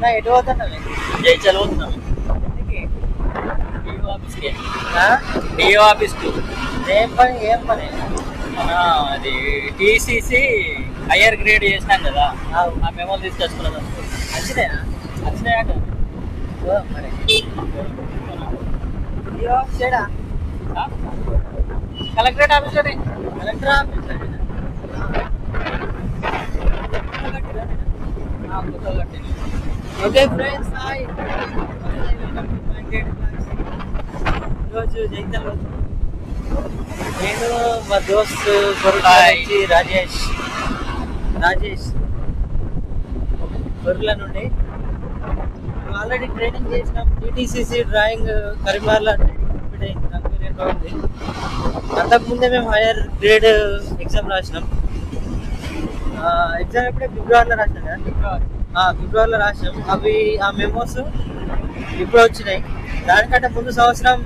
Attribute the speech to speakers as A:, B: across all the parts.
A: ఎటు పోతున్నా
B: జైచల్ పోతున్నాం డిఓ ఆఫీస్కి
A: ఏం పని
B: అది టీసీసీ హయ్యర్ గ్రేడ్ చేసినాం కదా ఆ మెమోలు తీసుకొచ్చుకున్నాం వచ్చినాయట
A: మరి
B: కలెక్టరేట్ ఆఫీస్లోనే
A: collector office okay friends hi ఈరోజు జైతల్ నేను మా దోస్తు రాజేష్ కొరుల నుండి ఆల్రెడీ ట్రైనింగ్ చేసినాం టీటీసీసీ డ్రాయింగ్ కరీంనగర్లో ట్రైనింగ్ కంప్లీట్ అయింది నాకు బాగుంది అంతకుముందే మేము హైయర్ గ్రేడ్ ఎగ్జామ్ రాసినాం ఎగ్జామ్ ఎప్పుడే ఫిబ్రవరిలో రాసినాం కదా ఫిబ్రవరిలో రాసినాం అవి ఆ మెమోస్ ఇప్పుడు వచ్చినాయి దానికంటే ముందు సంవత్సరం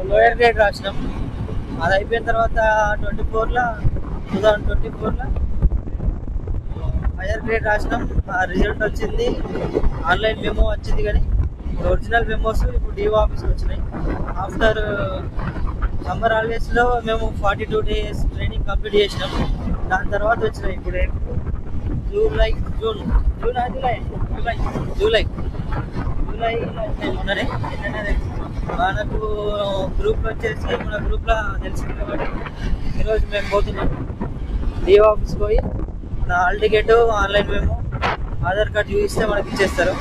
A: లోయర్ గ్రేడ్ రాసినాం అది అయిపోయిన తర్వాత 2024లో హైయర్ గ్రేడ్ రాసినాం ఆ రిజల్ట్ వచ్చింది ఆన్లైన్ మెమో వచ్చింది కానీ ఒరిజినల్ మెమోస్ ఇప్పుడు డిఓ ఆఫీస్కి వచ్చినాయి ఆఫ్టర్ సమ్మర్ హాలిడేస్లో మేము 42 days ట్రైనింగ్ కంప్లీట్ చేసినాం దాని తర్వాత వచ్చినాయి ఇప్పుడు జూలై మొన్ననే మనకు గ్రూప్లో వచ్చేసి మన గ్రూప్లో తెలిసింది కాబట్టి ఈరోజు మేము పోతున్నాం డిఓ ఆఫీస్కి పోయి మన హాల్ టికెట్ ఆన్లైన్ మేము ఆధార్ కార్డు చూపిస్తే మనకి ఇచ్చేస్తారు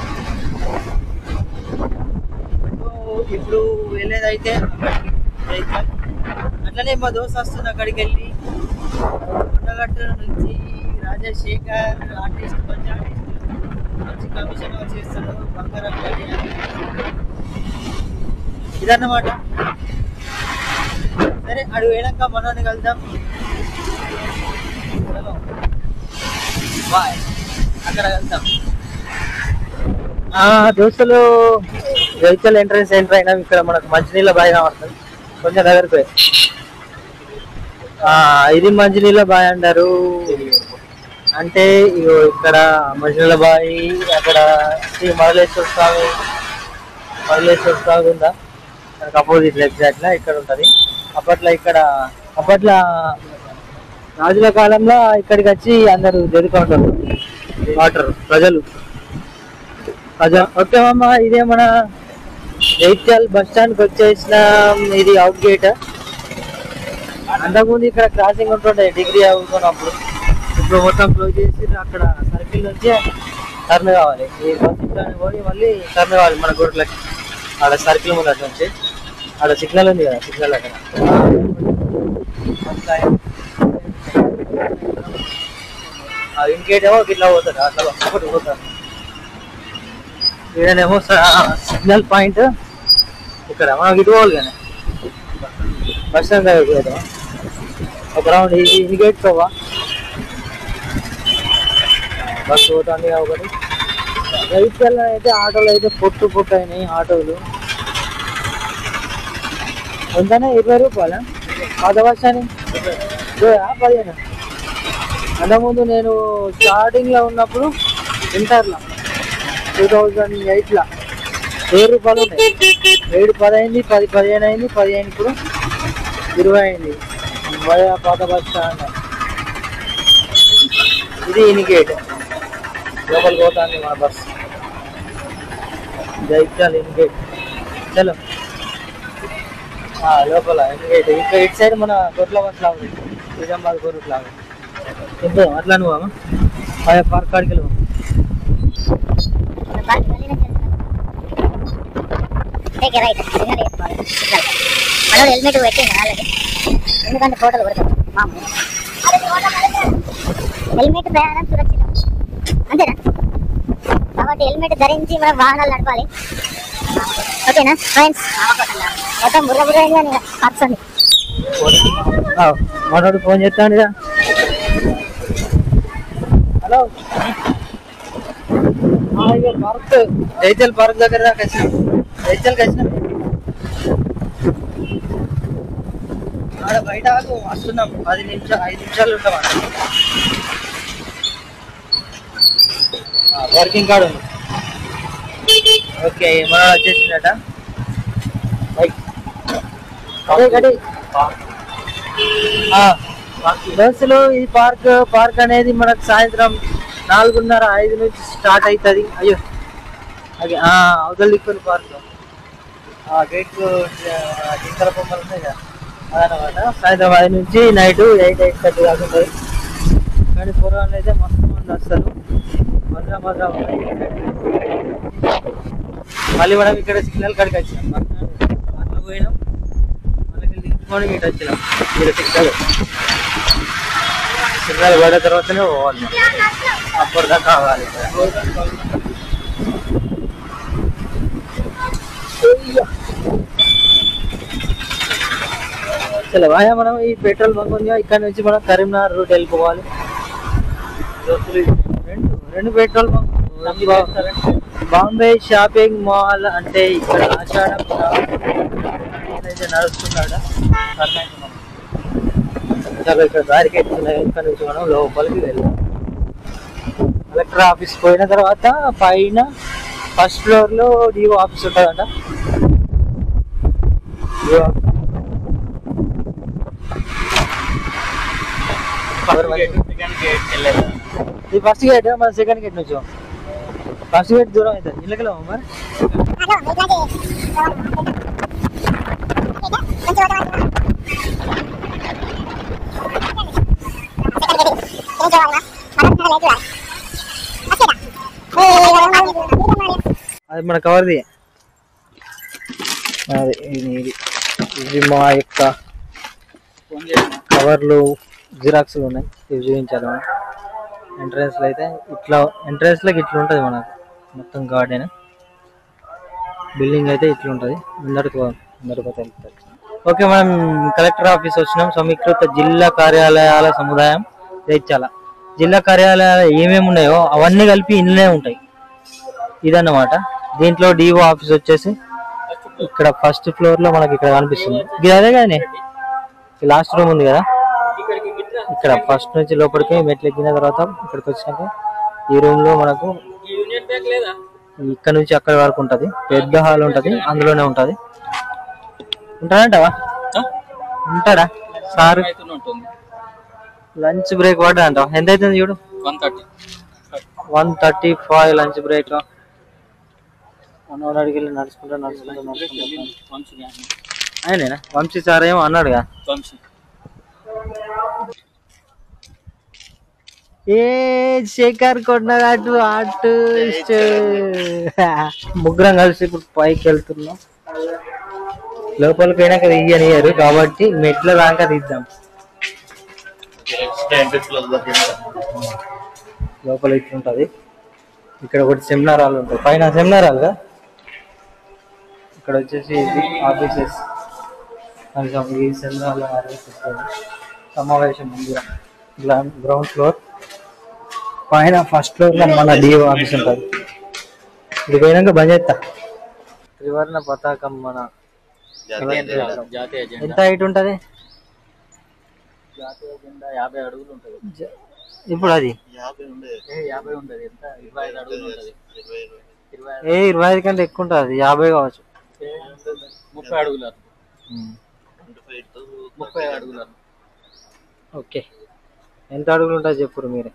A: ఇప్పుడు వెళ్ళేదైతే అట్లనే మా దోస్త్ వస్తుంది అక్కడికి వెళ్ళి కొండగట్టు నుంచి రాజశేఖర్ ఆర్టిస్ట్ మంచి కమిషన్ చేస్తాడు బంగారం ఇదన్నమాట సరే అడు వేయడాక మనోని కలుద్దాం బాయ్ అక్కడ కలుద్దాం దోస్తులు జైతల్ ఎంట్రన్స్ ఎంటర్ అయినా ఇక్కడ మనకు మంచినీళ్ళ బాయ్ కనబడుతుంది కొంచెం దగ్గరికి పోయి ఇది మంచినీళ్ళ బాయ్ అంటారు అంటే ఇక్కడ మంచినీళ్ళ బాయ్ అక్కడ శ్రీ మరళేశ్వర స్వామి ఉందా మనకు అపోజిట్ ఎగ్జాక్ట్లా ఇక్కడ ఉంటుంది అప్పట్లో రాజుల కాలంలో ఇక్కడికి వచ్చి అందరూ జరుపుకుంటారు వాటర్ ప్రజలు ఓకే మామ ఇదే మన జైత్యాల్ బస్ స్టాండ్కి వచ్చేసిన ఇది అవుట్ గేట్ అంతకుముందు ఇక్కడ క్రాసింగ్ ఉంటుండే డిగ్రీ అవుతున్నప్పుడు ఇప్పుడు మొత్తం క్లోజ్ చేసి అక్కడ సర్కిల్ నుంచి టర్న్ కావాలి ఈ బస్ స్టాండ్ పోయి మళ్ళీ టర్న్ కావాలి మన గోట్లకి ఆడ సర్కిల్ ముందు అటు నుంచి ఆడ సిగ్నల్ ఉంది కదా సిగ్నల్ అక్కడ ఇంకేటేమో ఇట్లా పోతారు అట్లా ఒకటి పోతారు ఈడనేమో సిగ్నల్ పాయింట్ ఇక్కడ మనం ఇటు పోవాలి కానీ బస్ స్టాండ్ దగ్గర పోతాం ఒక రౌండ్ ఇది గేట్ పోవా బస్సు పోతుంది ఒకటి రైట్ అయితే ఆటోలు అయితే పొట్టు అయినాయి ఆటోలు ఎంతనే 20 రూపాయల పాత బస్ స్టాండ్ 15 అంతకుముందు నేను స్టార్టింగ్లో ఉన్నప్పుడు ఇంటర్లో 2008లో 7 రూపాయలు ఉన్నాయి 7-10 అయింది 10-15 అయింది 15 ఇప్పుడు 20 అయింది పాత బస్ స్టాండ్ ఇది ఇనిగేట్ లోపలికి పోతుంది మన బస్ జైత్యాల్ ఇనిగేట్ చలో లోపల ఇనిగేట్ ఇంకా ఇటు సైడ్ మన గొర్రెల బస్ లాగా నిజామాబాద్ గొర్రెట్ లాగా ఎంత అట్లా నువ్వు పార్క్ కాడికి వెళ్ళి
C: హెల్మెట్ పెట్టింది వాళ్ళకి ఎందుకంటే ఫోటోలు కొడతాం హెల్మెట్ ప్రయాణం సురక్షితం అంతేనా కాబట్టి హెల్మెట్ ధరించి మనం వాహనాలు నడపాలి ఓకేనా ఫ్రెండ్స్ మొత్తం బుర్ర అయింది పర్సన్
A: మనోడు ఫోన్ చేస్తాను హలో పార్క్ జైత్యాల్ పార్క్ దగ్గర దాకా వచ్చినాం జైత్యాల్కి వచ్చినాం ఆడ బయట వస్తున్నాం 5 నిమిషాలు ఉంటాం వర్కింగ్ కార్డు ఉంది. ఓకే మన వచ్చేసిందట బైక్. బస్సులు ఈ పార్క్ అనేది మనకు సాయంత్రం 4:30-5 నుంచి స్టార్ట్ అవుతుంది. అయ్యో అదే అవతల దిక్కుని పార్క్ గేట్ జింకల బొమ్మలు ఉన్నాయి కదా అదనమాట. సాయంత్రం 5 నుంచి నైట్ 8-8:30 దాకా ఉంటుంది. కానీ పూర్వాన్ని అయితే మస్తు మంది వస్తారు. మజా ఉంటాయి. మళ్ళీ మనం ఇక్కడ సిగ్నల్ కాడికి వచ్చినాం. అట్లా పోయినాం, మళ్ళీ దించుకొని ఇటు వచ్చినాం. మీరు సిగ్నల్ పడిన తర్వాతనే పోవాలి, అప్పటిదాకా కావాలి. చలో భయ మనం ఈ పెట్రోల్ బంక్ ఉంది ఇక్కడ నుంచి మనం కరీంనగర్ రూట్ వెళ్ళిపోవాలి. రెండు petrol bunk. Bombay shopping mall అంటే ఇక్కడ ఆషాఢం అయితే నడుస్తున్నాడు. చాలా ఇక్కడ దారికి ఎత్తున్నాయి. ఇక్కడ నుంచి మనం లోపలికి వెళ్ళాం. కలెక్టర్ ఆఫీస్ పోయిన తర్వాత పైన ఫస్ట్ ఫ్లోర్ లో డిఓ ఆఫీస్ ఉంటుందంట. ఇది ఫస్ట్ గేట్, మన సెకండ్ గేట్ నుంచి. ఫస్ట్ గేట్ దూరం అవుతుంది. ఇళ్ళకి వెళ్ళాము మరి. అది మన కవర్ది. అది ఇది మా యొక్క కవర్లు జిరాక్స్లు ఉన్నాయి. ఇవి చూపించాలి మనం. ఎంట్రన్స్ లో అయితే ఇట్లా, ఎంట్రన్స్ లోకి ఇట్లా ఉంటుంది మనకు మొత్తం గార్డెన్. బిల్డింగ్ అయితే ఇట్లా ఉంటుంది. ముందరికి ఓకే మనం కలెక్టర్ ఆఫీస్ వచ్చినాం. సమీకృత జిల్లా కార్యాలయాల సముదాయం జైత్యాల. జిల్లా కార్యాలయాలు ఏమేమి ఉన్నాయో అవన్నీ కలిపి ఇందులోనే ఉంటాయి. ఇదన్నమాట. దీంట్లో డిఓ ఆఫీస్ వచ్చేసి ఇక్కడ ఫస్ట్ ఫ్లోర్ లో మనకి ఇక్కడ కనిపిస్తుంది. ఇది అదే కానీ లాస్ట్ రూమ్ ఉంది కదా, ఇక్కడ ఫస్ట్ నుంచి లోపలికి మెట్లు ఎక్కిన తర్వాత ఇక్కడికి వచ్చినాక ఈ రూమ్ లో మనకు ఇక్కడ నుంచి అక్కడ వరకు ఉంటది. పెద్ద హాల్ ఉంటది, అందులోనే ఉంటది. ఉంటాడంటావా? ఉంటాడా సార్? లంచ్ బ్రేక్ పడ్డా అంటావా? ఎంత అవుతుంది చూడు? 1:35 లంచ్ బ్రేక్. మనోడు అడిగి నడుచుకుంటా ఆయనేనా వంశీ సార్ ఏమో అన్నాడుగా. ఏ శేఖర్ కొట్టినట్టు ఆర్టిస్ట్. ముగ్గురం కలిసి ఇప్పుడు పైకి వెళ్తున్నాం. లోపలికి పోయినాక తీయనియరు కాబట్టి మెట్ల దాకా తీద్దాం. లోపల ఇట్లుంటది. ఇక్కడ ఒకటి సెమినార్ హాల్ ఉంటుంది. పైన సెమినార్ హాల్ గా. ఇక్కడ వచ్చేసి ఇది ఆఫీసెస్. ఈ సెమినార్ సమావేశం మందిరం. Ground floor. పైన ఫస్ట్ ఫ్లోర్ లో మన డిఓ ఆఫీస్ ఉంటుంది. ఇది పోయినాక బంద్ చేస్తా. త్రివర్ణ పతాకం మన ఎంత హైట్ ఉంటది? జాతీయ జెండా 50 అడుగులు ఉంటది. ఇప్పుడు అది 50 ఉంటది. ఎంత 25 అడుగులు ఉంటది. 25 కంటే ఎక్కువ ఉంటుంది. 50 కావచ్చు. 30 అడుగులు. 30 అడుగులు. ఓకే ఎంత అడుగులు ఉంటుంది చెప్పురు మీరే.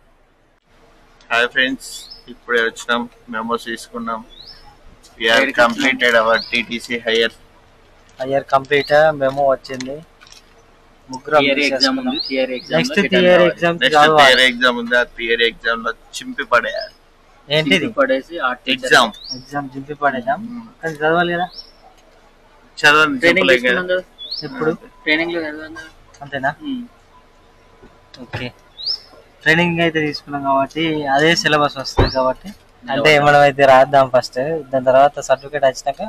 D: హాయ్ ఫ్రెండ్స్, ఇప్పుడే వచ్చినాం. మెమోస్ తీసుకున్నాం. We have completed our TTC higher
A: complete. Memo వచ్చింది. ముగ్గురు నెక్స్ట్ థియరీ ఎగ్జామ్
D: ఉంది. ఆ థియరీ ఎగ్జామ్ లో చింపి పడేయాలి.
A: ఏంటిది?
D: పడేసి ఎగ్జామ్
A: చింపి పడేద్దాం. కానీ చదవాలి కదా.
D: చదవండి.
A: ఎప్పుడు ట్రైనింగ్ లో అంతేనా? ఓకే ట్రైనింగ్ అయితే తీసుకున్నాం కాబట్టి అదే సిలబస్ వస్తుంది కాబట్టి అంటే మనం అయితే రాద్దాం ఫస్ట్. దాని తర్వాత సర్టిఫికేట్ వచ్చినాక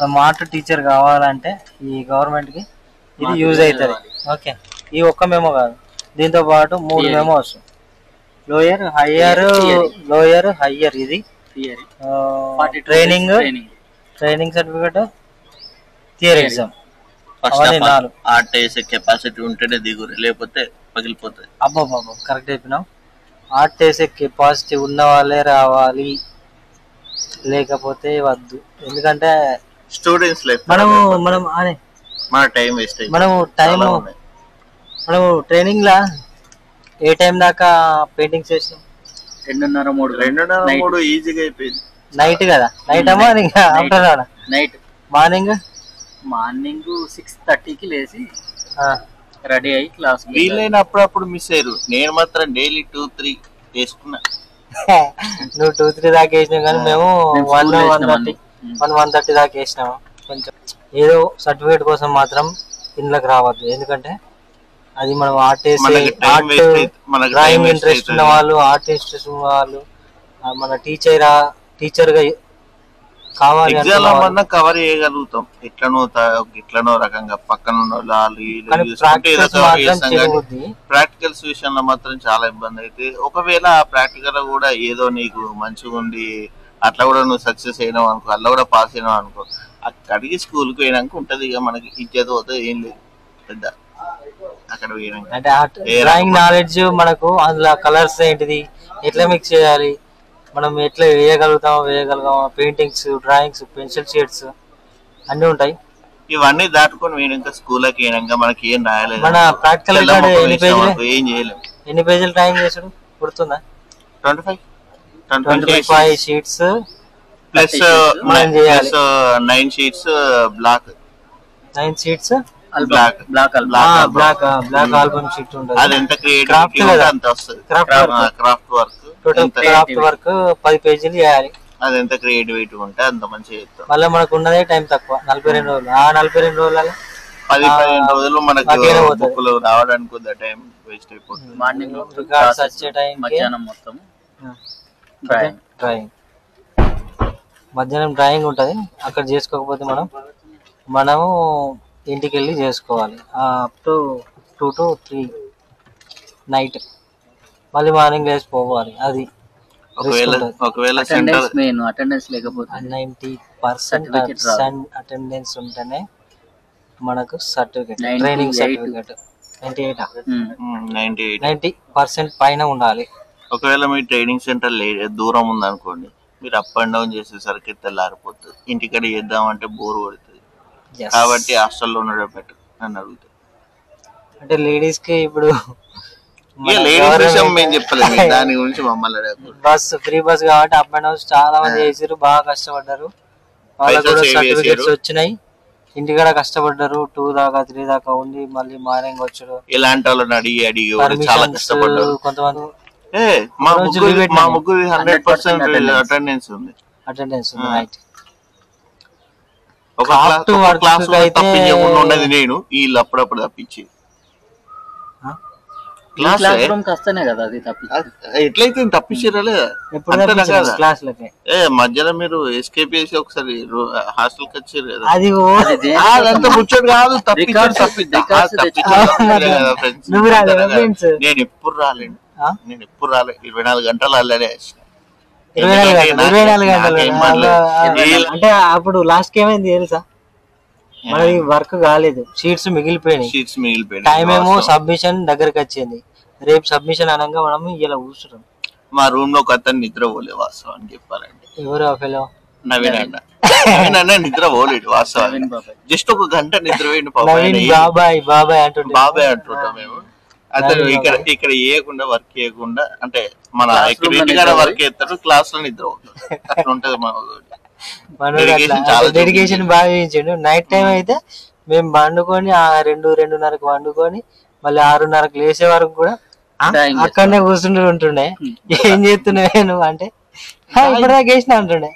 A: మనం ఆర్ట్ టీచర్ కావాలంటే ఈ గవర్నమెంట్ కి ఇది యూజ్ అవుతుంది. ఓకే ఈ ఒక్క మెమో కాదు, దీంతో పాటు 3 మెమోస్. లోయర్ హయ్యర్ ఇది training certificate, theory exam.
D: Art వేసే కెపాసిటీ ఉంటేనే దిగురు, లేకపోతే పగిలిపోతుంది.
A: అబ్బాబ్బా కరెక్ట్ చెప్పినావు. ఆర్ట్ చేసే కెపాసిటీ ఉన్న వాళ్ళే రావాలి, లేకపోతే వద్దు. ఎందుకంటే
D: స్టూడెంట్స్ లైఫ్ మన టైం వేస్ట్
A: మనము ట్రైనింగ్ లా ఏ టైం దాకా పెయింటింగ్స్ చేసినాం?
D: 2:30 ఈజీగా అయిపోయింది.
A: నైట్ కదా? Night morning afternoon?
B: Night.
A: Morning
B: 6:30కి లేచి రెడీ అయ్యి క్లాస్.
D: వీలైన అప్పుడప్పుడు మిస్ అయ్యారు. నేను మాత్రం డైలీ 2-3 వేసుకున్నా.
A: నువ్వు 2-3 దాకా వేసినావు, కానీ మేము 1:30 దాకా వేసినాము. కొంచెం ఏదో సర్టిఫికేట్ కోసం మాత్రం ఇంట్లోకి రావద్దు. ఎందుకంటే అది మనం ఆర్ట్ డ్రాయింగ్ ఇంట్రెస్ట్ ఉన్న వాళ్ళు, ఆర్ట్ ఇంట్రెస్ట్ ఉన్న వాళ్ళు, మన టీచర్ గా కావాలి
D: కవర్ చేయగలుగుతాం. ఎట్లనో రకంగా పక్కన ప్రాక్టికల్స్ విషయంలో మాత్రం చాలా ఇబ్బంది అయితే. ఒకవేళ ఆ ప్రాక్టికల్ కూడా ఏదో నీకు మంచిగా ఉండి అట్లా కూడా నువ్వు సక్సెస్ అయినావు అనుకో, అట్లా కూడా పాస్ అయినావు అనుకో, అక్కడికి స్కూల్కి పోయినాక ఉంటది ఇక మనకి ఇచ్చేది పోతుంది. ఏం లేదు పెద్ద అక్కడ పోయినాక.
A: అంటే డ్రాయింగ్ నాలెడ్జ్ మనకు, అందులో కలర్స్ ఏంటిది, ఎట్లా మిక్స్ చేయాలి, మనం ఎట్లా వేయగలుగుతామో, పెయింటింగ్స్, డ్రాయింగ్స్, పెన్సిల్ షేడ్స్ అన్ని ఉంటాయి.
D: ఇవన్నీ దాటుకొని పోయినాక స్కూల్కి పోయినాక మనకి ఏం రాయలేదు.
A: మన ప్రాక్టికల్
D: ఏం చేయలేము.
A: ఎన్ని పేజీలు డ్రాయింగ్ చేసాడు గుర్తుందా?
D: 25
A: sheets
D: plus 9 sheets block.
A: 9 sheets
B: block
A: album sheet ఉంటుంది.
D: అది ఎంత క్రియేటివిటీ అంత వస్తుంది. Craft work,
A: total craft work 10 పేజీలు చేయాలి.
D: అది ఎంత క్రియేటివిటీ ఉంటే అంత మంచిగా చేస్తాం.
A: మళ్ళీ మనకు ఉన్నదే టైం తక్కువ, 42 రోజులు. ఆ 42 రోజులలో
D: 10-15 రోజులు మనకు బుక్లు రావడానికి టైం వేస్ట్ అయిపోతుంది.
B: మార్నింగ్
A: రికార్డ్స్ వచ్చే టైం
B: మధ్యాహ్నం మొత్తం
A: డ్రాయింగ్ మధ్యాహ్నం డ్రాయింగ్ ఉంటుంది. అక్కడ చేసుకోకపోతే మనము ఇంటికి వెళ్ళి చేసుకోవాలి. అప్ టు 2 to 3 నైట్, మళ్ళీ మార్నింగ్ లేచిపోవాలి. అది
D: ఒకవేళ
B: అటెండెన్స్ లేకపోతే
A: 90% అటెండెన్స్ ఉంటేనే మనకు సర్టిఫికేట్, ట్రైనింగ్ సర్టిఫికేట్. 90% పైన ఉండాలి.
D: ఒకవేళ మీ ట్రైనింగ్ సెంటర్ దూరం ఉందనుకోండి, మీరు అప్ అండ్ డౌన్ చేసేసరికి తెల్లారిపోతుంది. ఇంటికడ చేద్దామంటే బోర్ పడుతుంది. కాబట్టి హాస్టల్లో ఉండడం బెటర్ అని అడుగుతారు.
A: అంటే లేడీస్ కి ఇప్పుడు
D: దాని గురించి మమ్మల్ని
A: బస్ ఫ్రీ బస్ కాబట్టి అప్ అండ్ డౌన్ చాలా మంది చేసారు, బాగా కష్టపడ్డారు. వాళ్ళకి కూడా సర్టిఫికేట్స్ వచ్చినాయి. ఇంటికాడ కష్టపడ్డారు, 2 దాకా 3 దాకా ఉండి మళ్ళీ మార్నింగ్ వచ్చారు.
D: ఇలాంటి వాళ్ళని అడిగి చాలా కష్టపడ్డారు.
A: కొంతమంది
D: మా ముగ్గురు 100% అటెండెన్స్ ఉంది.
A: రైట్.
D: ఒక క్లాస్ ఉండదు. నేను వీళ్ళు అప్పుడప్పుడు తప్పించి ఎట్లయితే తప్పించారా లేదా మధ్యలో మీరు ఎస్కేప్ చేసి ఒకసారి హాస్టల్కి వచ్చారు కదా, అదంతా ముచ్చట కాదు. నేను ఎప్పుడు రాలేను. 24 గంటలు అల్లనే.
A: అంటే అప్పుడు లాస్ట్ ఏమైంది తెలుసా? మనది వర్క్ కాలేదు, షీట్స్ మిగిలిపోయినాయి. టైం ఏమో సబ్మిషన్ దగ్గరకు వచ్చింది. రేపు సబ్మిషన్ అనగా మనం ఇలా కూర్చున్నాం.
D: మా రూమ్ లో ఒక అతను నిద్ర పోలే వాస్తవాన్ని చెప్పాలంటే.
A: ఎవరు ఆ ఫెలో?
D: నవీన్ అన్న నిద్ర పోలేడు వాస్తవాన్ని. జస్ట్ ఒక గంట నిద్ర పోయిండు.
A: బాబాయ్
D: అంటుంటాం మేము. అతను ఇక్కడ చేయకుండా వర్క్ చేయకుండా, అంటే మన ఇంటికాడ వర్క్ చేస్తాడు, క్లాస్ లో నిద్ర పోతాడు. అట్లా ఉంటది
A: డెడికేషన్ బాగా చేయించాడు. నైట్ టైం అయితే మేము వండుకొని 2-2:30కి వండుకొని మళ్ళీ 6:30కి లేచే వరకు కూడా అక్కడనే ఉంటుండే. ఏం చేస్తున్నావు నువ్వు అంటే ఇప్పటిదాకా వేసిన అంటుండే.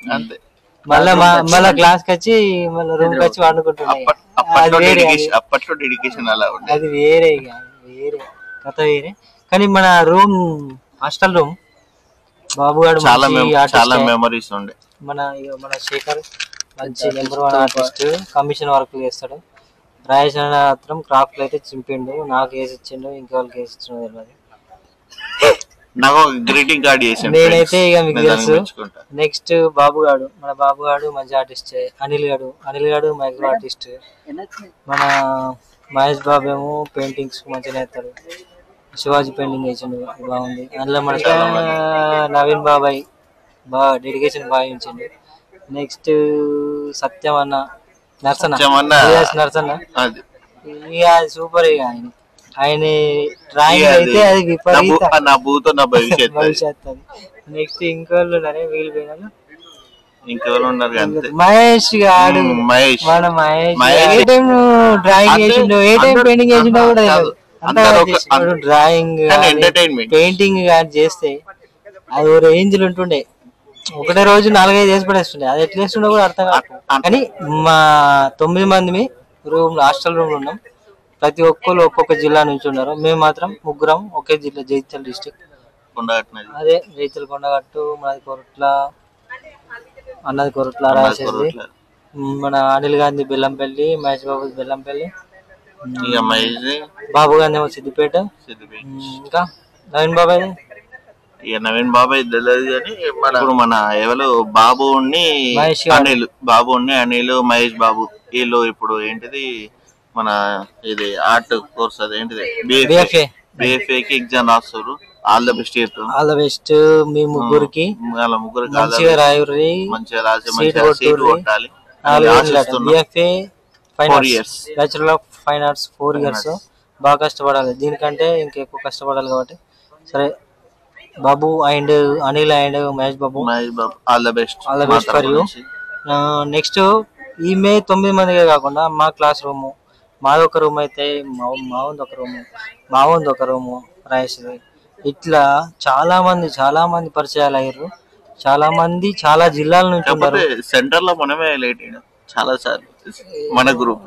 A: మళ్ళా క్లాస్ కి వచ్చి మళ్ళీ రూమ్ కి వచ్చి వండుకుంటుండే.
D: అప్పట్లో డెడికేషన్ అలా ఉండేది.
A: అది వేరే కథ వేరే. కానీ మన రూమ్, హాస్టల్ రూమ్, బాబుగాడు
D: చాలా మెమరీస్ ఉండే.
A: మన శేఖర్ మంచి నెంబర్ 1 ఆర్టిస్ట్, కమిషన్ వర్క్ చేస్తాడు. రాజేష్ మాత్రం క్రాఫ్ట్ అయితే చింపిండు, నాకు వేసి ఇచ్చిండు, ఇంకా వాళ్ళకి వేసి ఇచ్చిండు తెలియదు. నేనైతే ఇక మీకు తెలుసు. నెక్స్ట్ బాబుగాడు, మన బాబుగాడు మంచి ఆర్టిస్ట్. అనిల్ గాడు మైక్రో ఆర్టిస్ట్. మన మహేష్ బాబు ఏమో పెయింటింగ్స్ మంచిగా వేస్తాడు. శివాజీ పెయింటింగ్ వేసిండు, బాగుంది. అందులో మన నవీన్ బాబాయ్ బాగా డెడికేషన్ బాగా ఇచ్చిండు. నెక్స్ట్ సత్యం అన్న, నర్సన్న, నర్సన్న ఇక సూపర్. ఇక ఆయన డ్రాయింగ్ అయితే అది విపరీత భవిష్యత్తు. నెక్స్ట్ ఇంకోళ్ళు వీళ్ళు పోయినా మహేష్ గాడు, మన మహేష్ ఏ టైం డ్రాయింగ్ వేసిండో ఏ టైం పెయింటింగ్ వేసిండో కూడా తెలియదు. డ్రాయింగ్ పెయింటింగ్ కానీ చేస్తే అది ఓ రేంజ్ లో ఉంటుండే. ఒకటే రోజు 4-5 చేసి పడేస్తుండే. అది ఎట్లా వేస్తుండో కూడా అర్థం కాదు. కానీ మా 9 మంది రూమ్ హాస్టల్ రూమ్ లో ఉన్నాం. ప్రతి ఒక్కరు ఒక్కొక్క జిల్లా నుంచి ఉన్నారు. మేము మాత్రం ముగ్గురం ఒకే జిల్లా, జైత్యాల డిస్ట్రిక్ట్. అదే జైత్యాల కొండగట్టు, మనది కొరట్ల, అన్నది కొరట్ల రాసేది. మన అనిల్ గాంధీ బెల్లంపల్లి, మహేష్ బాబు బెల్లంపల్లి, బాబు గాంధీ ఏమో సిద్దిపేట. ఇంకా నవీన్ బాబాయ్
D: నవీన్ బాబాయ్ తెలియదు కానీ ఇప్పుడు మన ఎవరు బాబు అనిల్ మహేష్ బాబు వీళ్ళు ఇప్పుడు ఏంటిది మన ఇది ఆర్ట్ కోర్స్ అదేంటిది బిఎఫ్ఏకి ఎగ్జామ్ రాస్తారు. All the best.
A: All the best మీ ముగ్గురికి. మంచిగా రాయుర్రి, మంచిగా రాసి మంచిగా సీట్ కొట్టాలి. BFA bachelor of fine arts 4 years. బాగా కష్టపడాలి. దీనికంటే ఇంకెక్కువ కష్టపడాలి. కాబట్టి సరే బాబు and Anil and Mahesh Babu
D: all the best
A: for you. Next ఈ మే 9 మందిగా కాకుండా మా క్లాస్ రూము, మాది ఒక రూమ్ అయితే మావంది ఒక రూము రాయేసింది. ఇట్లా చాలా మంది పరిచయాలు అయ్యారు. చాలా మంది చాలా జిల్లాల నుంచి ఉన్నారు.
D: సెంటర్ లో మనమే లేట్ చాలా సార్లు మన గ్రూప్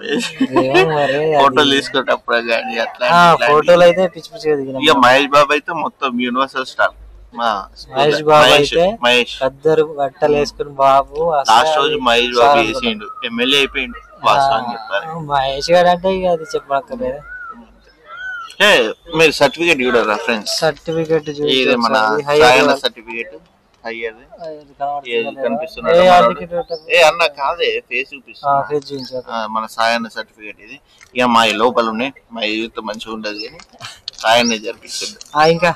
D: ఫోటోలు తీసుకునేటప్పుడు కానీ అట్లా
A: ఫోటోలు అయితే పిచ్చి పిచ్చిగా దిగిన.
D: ఇక మహేష్ బాబు అయితే మొత్తం యూనివర్సల్ స్టార్.
A: మహేష్ బాబు అయితే పెద్దరు బట్టలు వేసుకుని బాబు
D: లాస్ట్ రోజు మహేష్ బాబు వేసిండు, ఎమ్మెల్యే అయిపోయిండు.
A: మహేష్ గారు అంటే ఇక అది చెప్పక్కర్లేదు.
D: మీరు సర్టిఫికేట్ చూడరా ఫ్రెండ్స్?
A: సర్టిఫికేట్
D: మన సర్టిఫికేట్ అన్న కాదే ఫేస్ చూపిస్తుంది. మన సాయన్న సర్టిఫికేట్ ఇది. ఇక మా లోపల ఉన్నాయి, మా యూత్ మంచిగా ఉండదు కానీ సాయన్నే జరిపిస్తుంది.
A: ఇంకా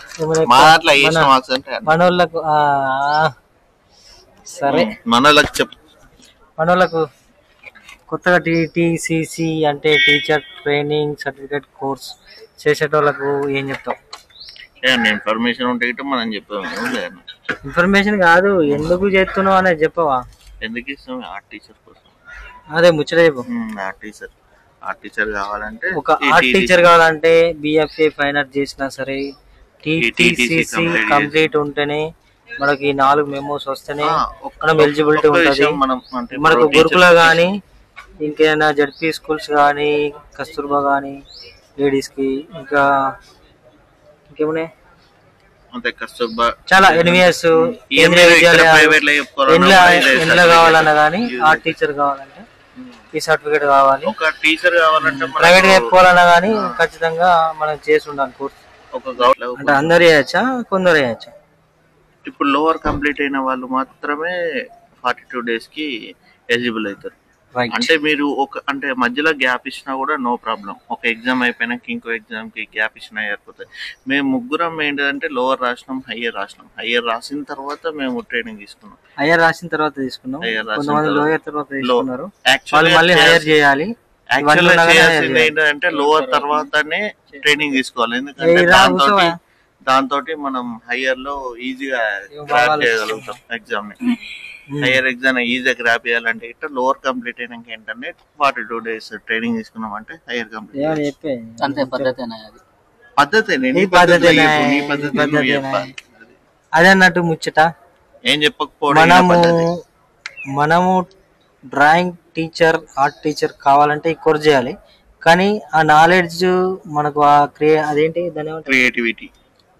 D: మా దాంట్లో వేసిన మార్క్స్ అంటే
A: మనోళ్ళకు సరే మనోళ్ళకు కొత్తగా టీటీసీసీ అంటే టీచర్ ట్రైనింగ్ సర్టిఫికేట్ కోర్స్ చేసేటోళ్ళకు ఏం చెప్తావు?
D: ఇన్ఫర్మేషన్ ఉంటే మనం చెప్పాము.
A: ఇన్ఫర్మేషన్ కాదు, ఎందుకు చేస్తున్నావు అనేది చెప్పవా?
D: ఎందుకు ఇస్తాం? ఆర్ట్ టీచర్ కోసం.
A: అదే ముచ్చట చెప్పు.
D: ఆర్ట్ టీచర్ కావాలంటే
A: ఒక ఆర్ట్ టీచర్ కావాలంటే బిఎఫ్ఏ ఫైన్ ఆర్ట్ చేసినా సరే టీటీసీసీ కంప్లీట్ ఉంటేనే మనకి 4 మెమోస్ వస్తేనే మనం ఎలిజిబిలిటీ ఉంటుంది. మనకు గురుకుల కానీ ఇంకేమైనా జడ్పీ స్కూల్స్ కానీ కస్తూర్బా కానీ లేడీస్ కి ఇంకా ఇంకేమున్నాయి చాలా ఎన్విఎస్ కేంద్రీయ విద్యాలయాలు కావాలన్నా కానీ ఆర్ట్ టీచర్ కావాలంటే ఈ సర్టిఫికేట్ కావాలి.
D: ఒక టీచర్ కావాలంటే
A: ప్రైవేట్ గా చెప్పుకోవాలన్నా కానీ ఖచ్చితంగా మనం చేసి ఉండాలి కోర్స్. అంటే అందరు చేయొచ్చా, కొందరు చేయొచ్చా?
D: ఇప్పుడు లోవర్ కంప్లీట్ అయిన వాళ్ళు మాత్రమే 42 days కి ఎలిజిబుల్ అవుతారు. అంటే మీరు అంటే మధ్యలో గ్యాప్ ఇచ్చినా కూడా నో ప్రాబ్లం. ఒక ఎగ్జామ్ అయిపోయినాక ఇంకో ఎగ్జామ్ కి గ్యాప్ ఇచ్చినా అయిపోతుంది. మేము ముగ్గురం ఏంటంటే లోవర్ రాసినాం, హయ్యర్ రాసిన తర్వాత మేము ట్రైనింగ్ తీసుకున్నాం.
A: హయ్యర్ రాసిన తర్వాత తీసుకున్నాం. కొంతమంది లోయర్ తర్వాత తీసుకున్నారు. మళ్ళీ హయ్యర్ చేయాలి.
D: యాక్చువల్లీ ఏంటంటే లోవర్ తర్వాతనే ట్రైనింగ్ తీసుకోవాలి. ఎందుకంటే దాంతో మనం హయ్యర్ లో ఈజీగా క్రాక్ చేయగలుగుతాం ఎగ్జామ్ ని. హైయర్ ఎగ్జామ్ ఈజీగా క్రాప్ చేయాలంటే ఇట్లా లోవర్ కంప్లీట్ అయినాక ఏంటంటే 42 days ట్రైనింగ్ తీసుకున్నాం అంటే హైయర్ కంప్లీట్.
A: అదే అన్నట్టు ముచ్చట
D: ఏం చెప్పకపోవడం.
A: మనము డ్రాయింగ్ టీచర్, ఆర్ట్ టీచర్ కావాలంటే ఈ కోర్స్ చేయాలి. కానీ ఆ నాలెడ్జ్ మనకు అదేంటి దాని
D: క్రియేటివిటీ,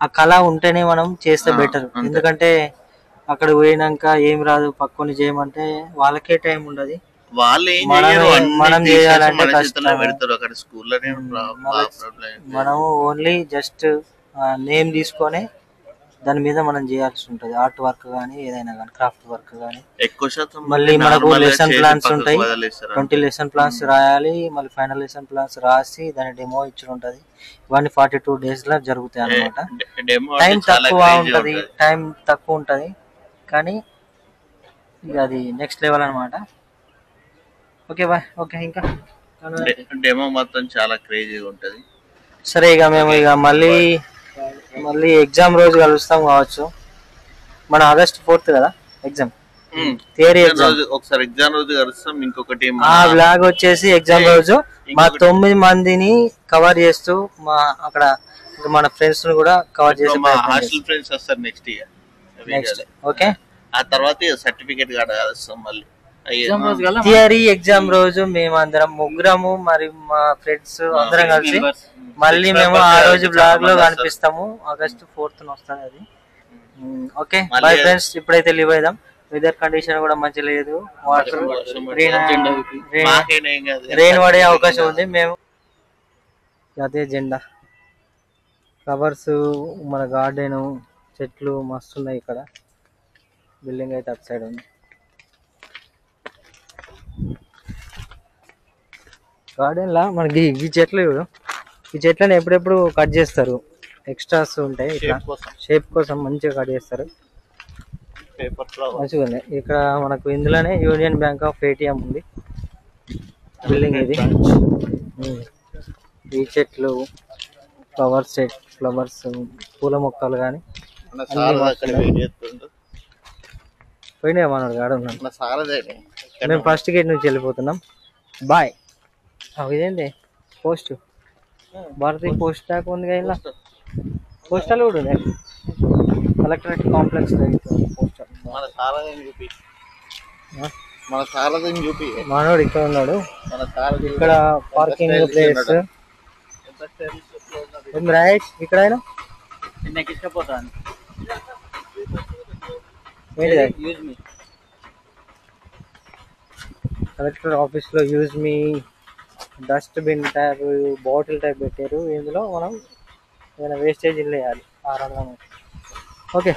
A: ఆ కళ ఉంటేనే మనం చేస్తే బెటర్. ఎందుకంటే అక్కడ పోయినాక ఏం రాదు పక్కని చేయమంటే వాళ్ళకే టైం ఉండదు. మనం చేయాలంటే మనం ఓన్లీ జస్ట్ నేమ్ తీసుకొని దాని మీద మనం చేయాల్సి ఉంటుంది. ఆర్ట్ వర్క్ కానీ ఏదైనా కానీ క్రాఫ్ట్ వర్క్ కానీ.
D: ఎక్కువ శాతం
A: మళ్ళీ మనకు
D: normal గా
A: లెసన్
D: చేసి
A: ప్లాన్స్
D: పక్కకు
A: ఉంటాయి.
D: వదిలేస్తారు
A: 20 లెసన్ ప్లాన్స్ రాయాలి. మళ్ళీ ఫైనల్ లెసన్ ప్లాన్స్ రాసి దాని డెమో ఇచ్చి ఉంటుంది. ఇవన్నీ 42 days లో జరుగుతాయి అన్నమాట.
D: డెమో
A: టైం
D: చాలా
A: తక్కువ
D: crazy
A: ఉంటుంది,
D: ఉంటది.
A: టైం తక్కువ ఉంటుంది కానీ ఇక అది నెక్స్ట్ లెవెల్ అనమాట. Okay boy. ఓకే ఇంకా
D: డెమో మొత్తం చాలా క్రేజీగా ఉంటది.
A: సరే ఇక మేము ఇక మళ్ళీ ఎగ్జామ్ రోజు కలుస్తాం కావచ్చు. మన August 4th కదా ఎగ్జామ్, థియరీ ఎగ్జామ్.
D: ఒకసారి ఎగ్జామ్ రోజు కలుస్తాం. ఇంకొకటి
A: ఆ బ్లాగ్ వచ్చేసి ఎగ్జామ్ రోజు మా 9 మందిని కవర్ చేస్తూ అక్కడ మన ఫ్రెండ్స్ ను కూడా కవర్ చేసి
D: హాస్టల్ ఫ్రెండ్స్ వస్తారు నెక్స్ట్ ఇయర్.
A: Next okay.
D: ఆ తర్వాత సర్టిఫికేట్ కార్డు కలుస్తాం మళ్ళీ.
A: థియరీ ఎగ్జామ్ రోజు మేము అందరం ముగ్గురము మరి మా ఫ్రెండ్స్ అందరం కలిసి మళ్ళీ మేము ఆ రోజు బ్లాగ్ లో కనిపిస్తాము. August 4th వస్తుంది అది. Okay bye friends. ఇప్పుడైతే లీవ్ అయిదాం. వెదర్ కండిషన్ కూడా మంచి లేదు, వాటర్ రెయిన్ పడే అవకాశం ఉంది. మేము అదే జెండా ఫ్లవర్స్, మన గార్డెన్, చెట్లు మస్తు ఉన్నాయి. ఇక్కడ బిల్డింగ్ అయితే అటు సైడ్ ఉంది. గార్డెన్ లా మనకి ఈ చెట్లు చూడు, ఈ చెట్లను ఎప్పుడెప్పుడు కట్ చేస్తారు. ఎక్స్ట్రాస్ ఉంటాయి ఇట్లా షేప్ కోసం మంచిగా కట్ చేస్తారు. మంచిగా ఉంది. ఇక్కడ మనకు ఇందులోనే యూనియన్ బ్యాంక్ ఆఫ్ ATM ఉంది బిల్డింగ్ ఇది. ఈ చెట్లు, ఫ్లవర్స్, పూల మొక్కలు కానీ పోయినా మనడు గాడు ఉన్నాడు. మేము ఫస్ట్ గేట్ నుంచి వెళ్ళిపోతున్నాం. బాయ్. ఇదేంటి పోస్ట్, భారతీయ పోస్ట్ ట్యాక్ ఉంది కదా, పోస్టల్ కూడా ఉంది. Collectorate complex poster. మనోడు ఇక్కడ ఉన్నాడు. ఇక్కడ పార్కింగ్ ప్లేస్ రైట్. ఇక్కడ అయినా
B: ఇష్టపోతాను.
A: కలెక్టర్ ఆఫీస్ లో యూజ్ మీ డస్ట్బిన్ టైప్, బాటిల్ టైప్ పెట్టారు. ఇందులో మనం ఏదైనా వేస్టేజ్ వేయాలి. ఓకే.